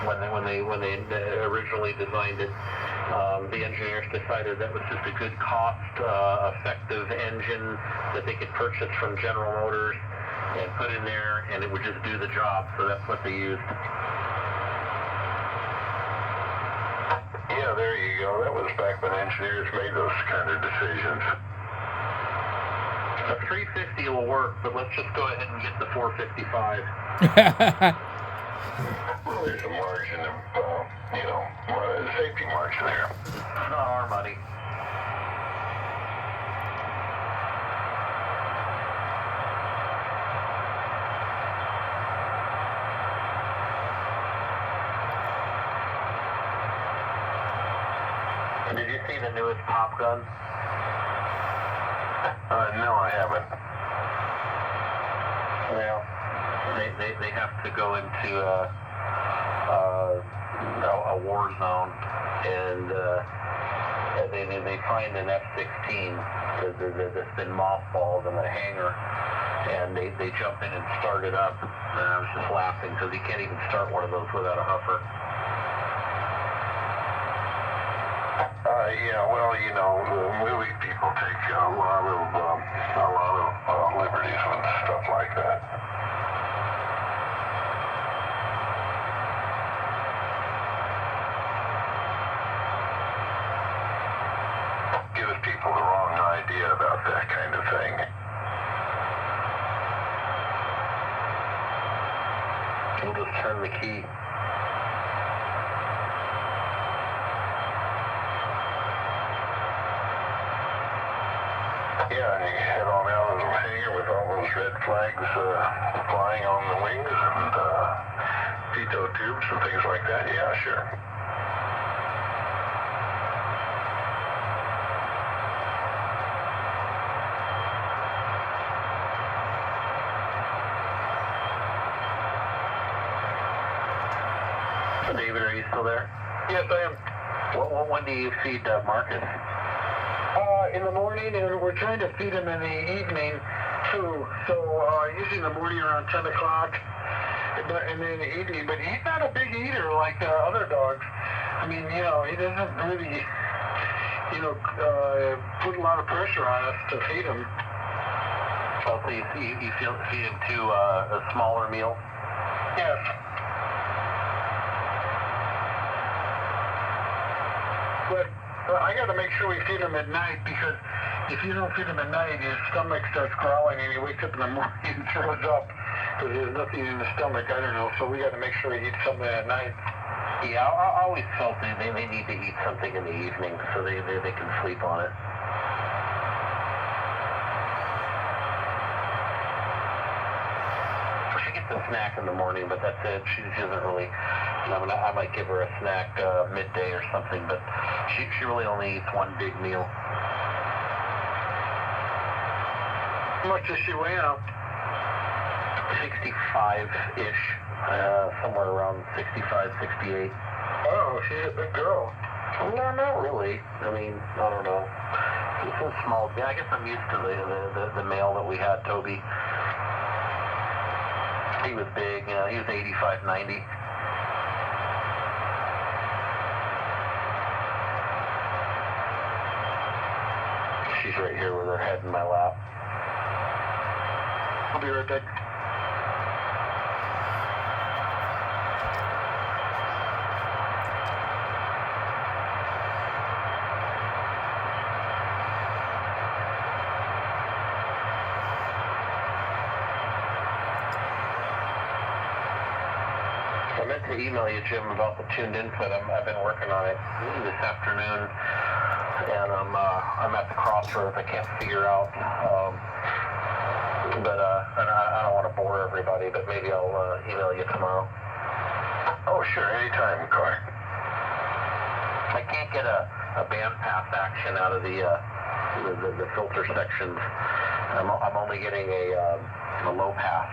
when they originally designed it. The engineers decided that was just a good cost-effective engine that they could purchase from General Motors and put in there, and it would just do the job. So that's what they used. Yeah, there you go. That was back when engineers made those kind of decisions. A 350 will work, but let's just go ahead and get the 455. Well, there's a margin of, safety margin there. It's not our money. Did you see the newest pop gun? No, I haven't. Well, they have to go into a war zone, and they find an F-16 that's been mothballed in the hangar, and they jump in and start it up. And I was just laughing because you can't even start one of those without a huffer. Yeah, well, movie people take a lot of liberties with stuff like that. Gives people the wrong idea about that kind of thing. We'll just turn the key. Yeah, and you head on out of the hangar with all those red flags flying on the wings and pitot tubes and things like that. Yeah, sure. David, are you still there? Yes, I am. When do you feed Marcus? In the morning, and we're trying to feed him in the evening too. So usually in the morning around 10 o'clock, and then in the evening. But he's not a big eater like the other dogs. I mean, he doesn't really, put a lot of pressure on us to feed him. Oh, so you feed him two smaller meals? Yes. But I got to make sure we feed him at night, because if you don't feed him at night, his stomach starts growling and he wakes up in the morning and throws up because there's nothing in his stomach. I don't know. So we got to make sure he eats something at night. Yeah, I always felt they need to eat something in the evening so they can sleep on it. She gets a snack in the morning, but that's it. She doesn't really. I might give her a snack midday or something, but she really only eats one big meal. How much does she weigh now? 65-ish, somewhere around 65, 68. Oh, she's a big girl. No, not really. I mean, I don't know. It's a small. Yeah, I guess I'm used to the male that we had, Toby. He was big. He was 85, 90. She's right here with her head in my lap. I'll be right back. I meant to email you, Jim, about the tuned input. I've been working on it this afternoon, and I'm at the crossroads. I can't figure out. But I don't want to bore everybody, but maybe I'll email you tomorrow. Oh, sure, anytime, Clark. I can't get a bandpass action out of the filter sections. I'm only getting a low pass.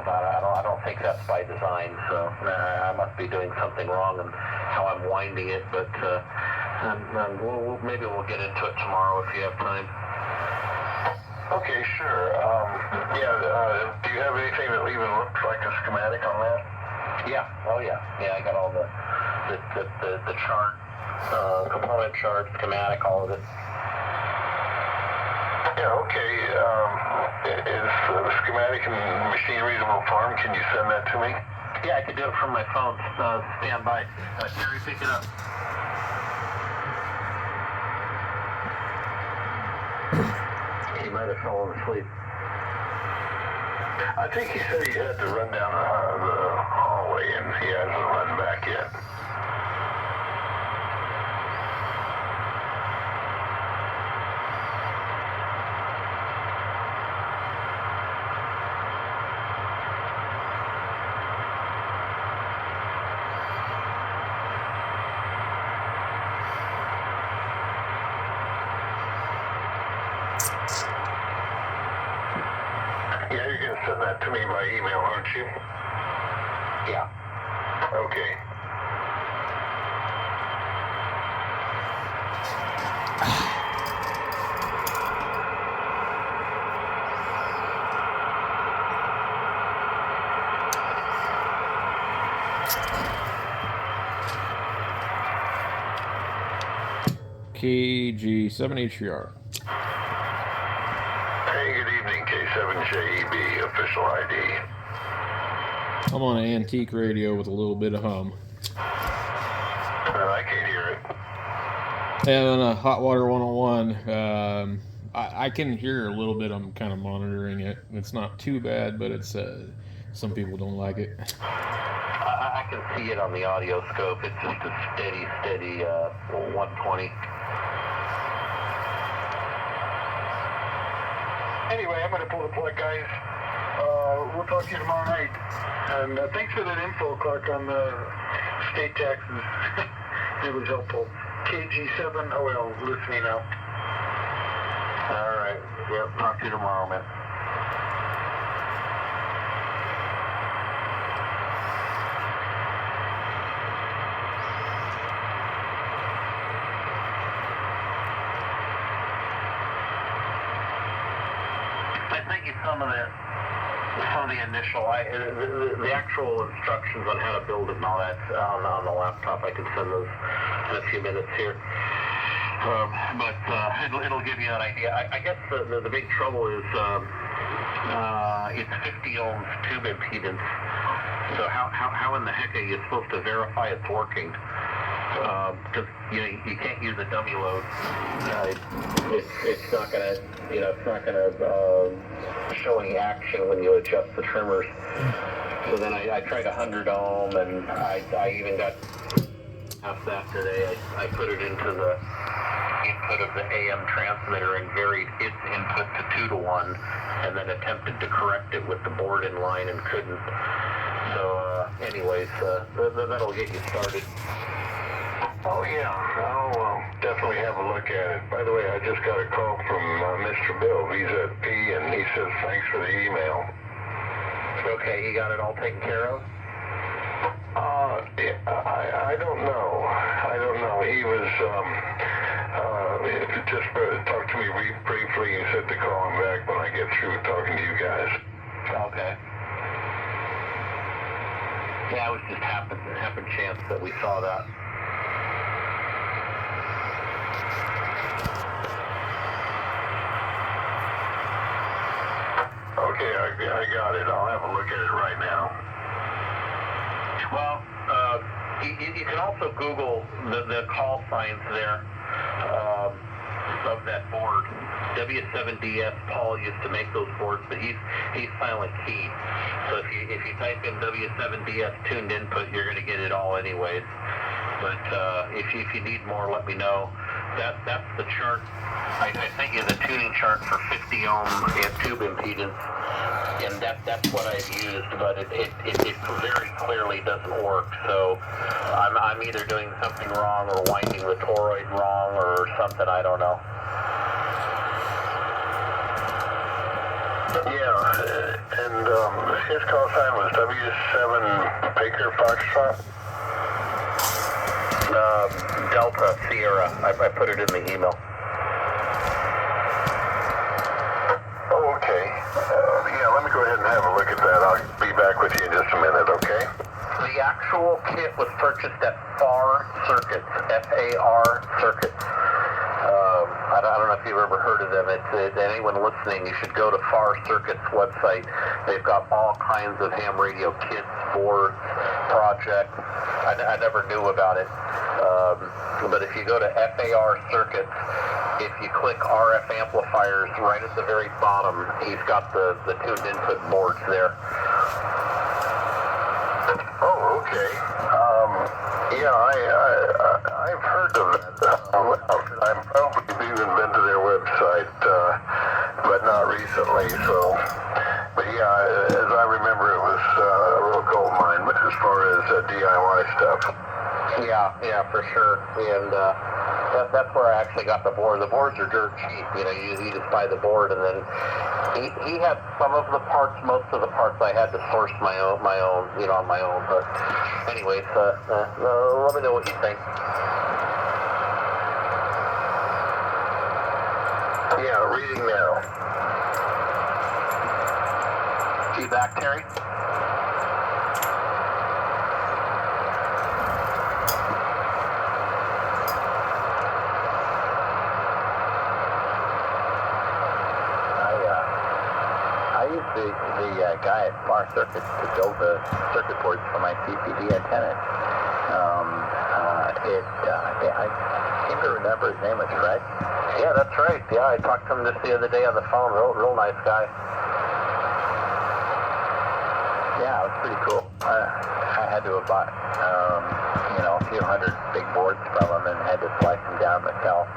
But I don't think that's by design, so I must be doing something wrong in how I'm winding it, but maybe we'll get into it tomorrow if you have time. Okay, sure. Do you have anything that even looks like a schematic on that? Yeah. Oh yeah. Yeah. I got all the chart, component chart, schematic, all of it. Yeah. Okay. Is the schematic and machine readable form? Can you send that to me? Yeah, I could do it from my phone. Stand by. Terry, pick it up. He might have fallen asleep. I think he said he had to run down the hallway, and he hasn't run back yet. Yeah, you're going to send that to me by email, aren't you? Yeah. Okay. KG7HCR. Hey, good evening, K7JEB, official ID. I'm on an antique radio with a little bit of hum. I can't hear it. And on a Hot Water 101, I can hear a little bit. I'm kind of monitoring it. It's not too bad, but it's some people don't like it. I can see it on the audio scope. It's just a steady 120. Anyway, I'm going to pull the plug, guys. We'll talk to you tomorrow night. And thanks for that info, Clark, on the state taxes. It was helpful. KG7OL, listening now. All right. Yep. Talk to you tomorrow, man. I sent you some of the initial, the actual instructions on how to build it and all that on the laptop. I can send those in a few minutes here. But it'll give you an idea. I guess the big trouble is it's 50 ohms tube impedance. So how in the heck are you supposed to verify it's working? Because you can't use a dummy load. It's not gonna show any action when you adjust the trimmers. So then I tried 100 ohm, and I even got past that today. I put it into the input of the AM transmitter and varied its input to 2-to-1, and then attempted to correct it with the board in line and couldn't. So anyways, that'll get you started. Oh, yeah. I'll definitely have a look at it. By the way, I just got a call from Mr. Bill. He's at P, and he says thanks for the email. Okay, he got it all taken care of? Yeah, I don't know. I don't know. He was, just talked to me briefly. He said to call him back when I get through talking to you guys. Okay. Yeah, it was just happen chance that we saw that. Okay, I got it. I'll have a look at it right now. Well, you can also Google the call signs there of that board. W7DS, Paul used to make those boards, but he's silent key. So if you type in W7DS tuned input, you're going to get it all anyways. But if you need more, let me know. That's the chart. I sent you the tuning chart for 50 ohm tube impedance, and that's what I've used, but it very clearly doesn't work. So I'm either doing something wrong or winding the toroid wrong or something. I don't know. Yeah, and his call sign was W7 Baker Foxtrot. Delta Sierra. I put it in the email. Oh, okay. Yeah, let me go ahead and have a look at that. I'll be back with you in just a minute, okay? The actual kit was purchased at FAR Circuits, F-A-R Circuits. I don't know if you've ever heard of them. Anyone listening, you should go to FAR Circuits website. They've got all kinds of ham radio kits, boards, projects. I never knew about it. But if you go to FAR Circuits, if you click RF amplifiers right at the very bottom, he's got the tuned input boards there. Oh, okay. Yeah, I've heard of that. I've probably even been to their website, but not recently. So, but yeah, as I remember, it was a real gold mine. But as far as DIY stuff, yeah, for sure. And that's where I actually got the board. The boards are dirt cheap. You just buy the board, and then he had some of the parts. Most of the parts I had to source my own, on my own. But anyways, let me know what you think. yeah, reading now. You back, Terry? I used the guy at FAR Circuits to build the circuit boards for my CCD antennas. I seem to remember his name was Fred. Yeah, that's right. Yeah, I talked to him just the other day on the phone. Real nice guy. Yeah, it was pretty cool. I had to have bought, a few hundred big boards from him and had to slice them down myself.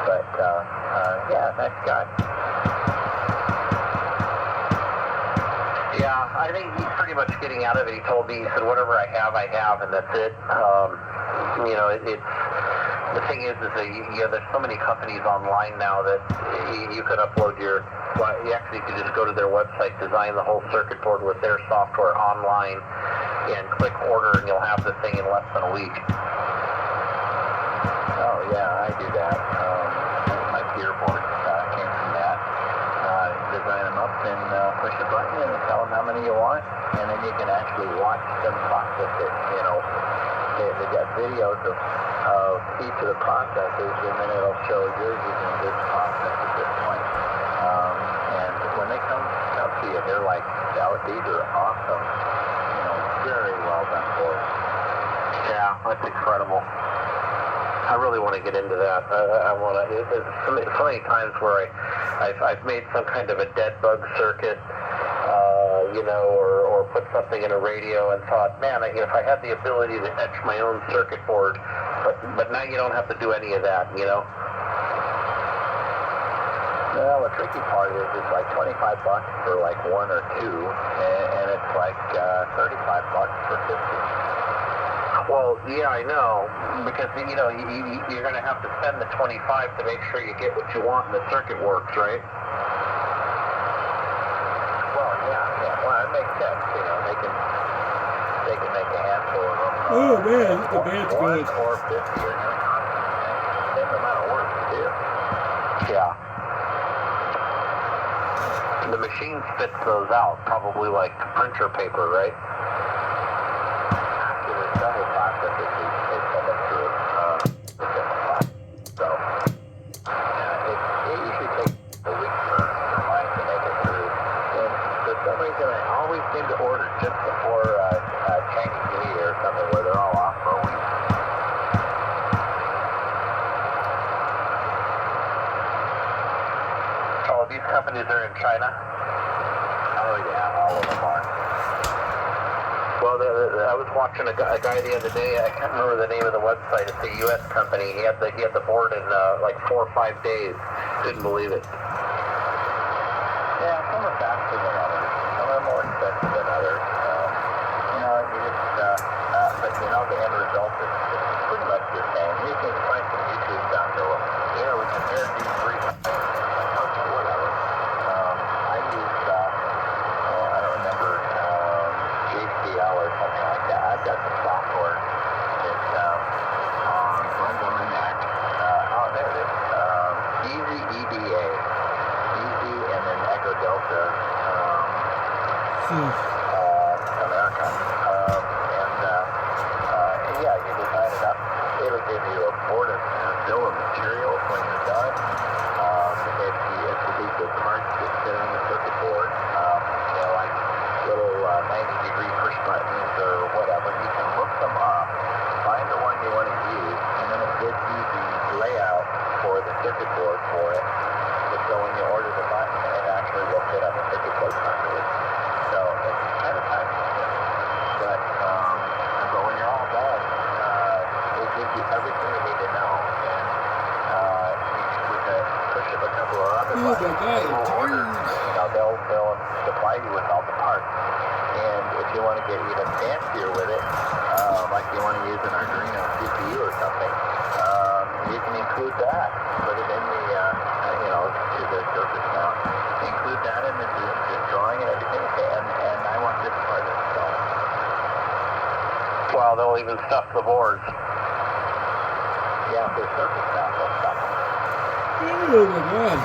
But, yeah, nice guy. Yeah, I think he's pretty much getting out of it. He told me, he said, whatever I have, and that's it. The thing is that there's so many companies online now that you could upload you could just go to their website, design the whole circuit board with their software online, and click order, and you'll have the thing in less than a week. Oh, yeah, I do that. My gear board came from that. Design them up and push a button and tell them how many you want, and then you can actually watch them process it. They got videos of each of the processes, and then it'll show you're using this process at this point. And when they come to you, they're like, oh, these are awesome. Very well done boards. Yeah, that's incredible. I really want to get into that. I want to. There's so many times where I've made some kind of a dead bug circuit, or put something in a radio and thought, man, if I had the ability to etch my own circuit board, but now you don't have to do any of that, Well, the tricky part is it's like $25 for like one or two, and it's like $35 for 50. Well, yeah, I know, because you're going to have to spend the 25 to make sure you get what you want and the circuit works, right? Well, yeah. Well, it makes sense. They can make a handful of them. Oh man, the band's one good. or 50 are going to cost the same amount of work to do. Yeah. The machine spits those out, probably like printer paper, right? Actually, there's several processes they send it through. So, it usually takes a week for mine to make it through. And for some reason, I always seem to order just before Chinese New Year or something where they're all off for a week. Oh, these companies are in China? Oh, yeah, all of them are. Well, I was watching a guy the other day. I can't remember the name of the website. It's a U.S. company. He had the board in like 4 or 5 days. Didn't believe it. Yeah, some are faster than others. Some are more expensive than others. But the end result is pretty much the same. You can find some YouTube down there. We compared these three companies. Whatever. I use, I don't remember, HDL or something like that. I've got some software that runs on the Mac. There it is. Easy EDA. you have fancier with it, like you want to use an Arduino CPU or something, you can include that. Put it in the, to the surface mount. Include that in the drawing and everything. And I want this part installed. Well, they'll even stuff the boards. Yeah, if they're surface mount, they'll stuff them. Oh my god.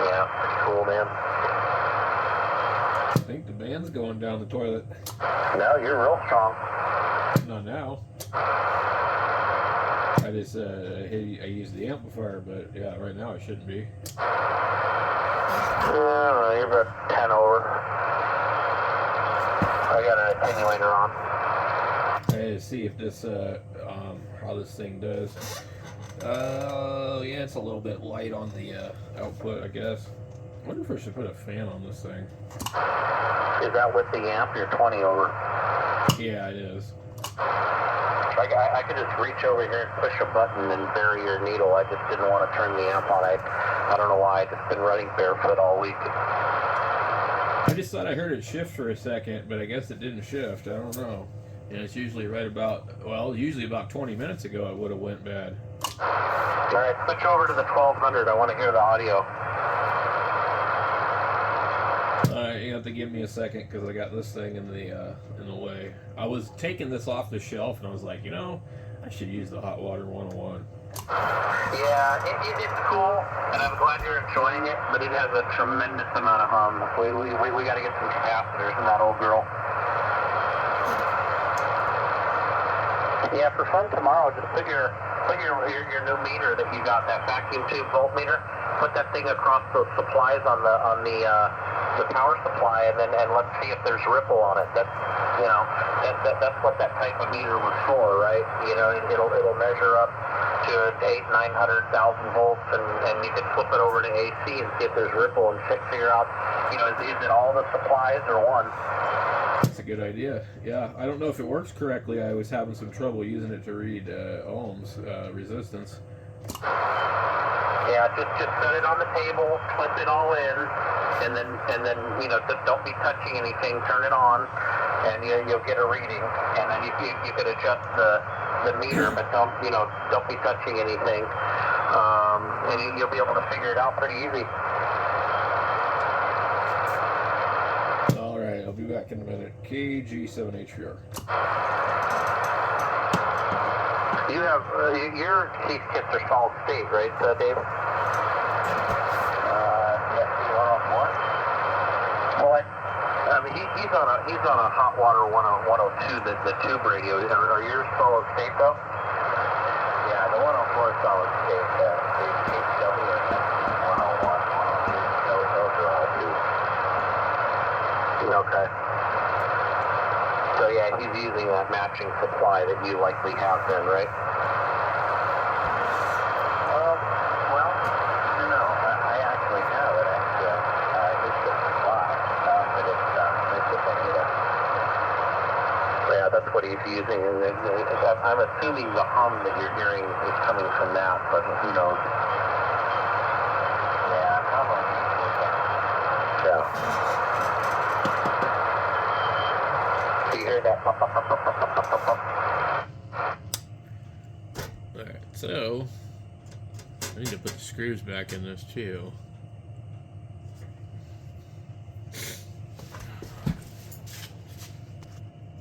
Yeah, pretty cool, man. I think the band's going down the toilet. No, you're real strong. Not now. I just I used the amplifier, but yeah, right now it shouldn't be. You're about 10 over. I got an attenuator on. I had to see if this how this thing does. Yeah, it's a little bit light on the output, I guess. I wonder if I should put a fan on this thing. Is that with the amp? You're 20 over. Yeah, it is. I could just reach over here and push a button and bury your needle. I just didn't want to turn the amp on. I don't know why. I've just been running barefoot all week. I just thought I heard it shift for a second, but I guess it didn't shift. I don't know. And it's usually right about, well, usually about 20 minutes ago it would have went bad. All right, switch over to the 1200. I want to hear the audio. You have to give me a second because I got this thing in the way. I was taking this off the shelf and I was like, I should use the Hot Water 101. Yeah, it's cool, and I'm glad you're enjoying it, but it has a tremendous amount of hum. We got to get some capacitors in that old girl. Yeah, for fun tomorrow, just put your new meter that you got, that vacuum tube voltmeter, put that thing across those supplies on the power supply, and let's see if there's ripple on it. That's what that type of meter was for, right? It'll measure up to 800,000-900,000 volts, and you can flip it over to AC and see if there's ripple and figure out, is it all the supplies or one? That's a good idea. Yeah, I don't know if it works correctly. I was having some trouble using it to read ohms resistance. Yeah, just set it on the table, flip it all in, and then don't be touching anything. Turn it on, and you'll get a reading. And then you could adjust the meter, but don't be touching anything, and you'll be able to figure it out pretty easy. All right, I'll be back in a minute. KG7HPR. You have your Heathkits are solid state, right, Dave? Yes, 104. Well, he's on a Hot Water 102, the tube radio. Are yours solid state though? Yeah, the 104 is solid state. The HW101, 102, those are all tubes. Okay. So yeah, he's using that matching supply that you likely have then, right? Well, no, I actually have it. It's the supply, but it's just a meter. Yeah, that's what he's using. And I'm assuming the hum that you're hearing is coming from that, but who knows? Yeah, probably. Yeah. You hear that? Pop, pop, pop, pop, pop, pop, pop, pop. All right, so I need to put the screws back in this too.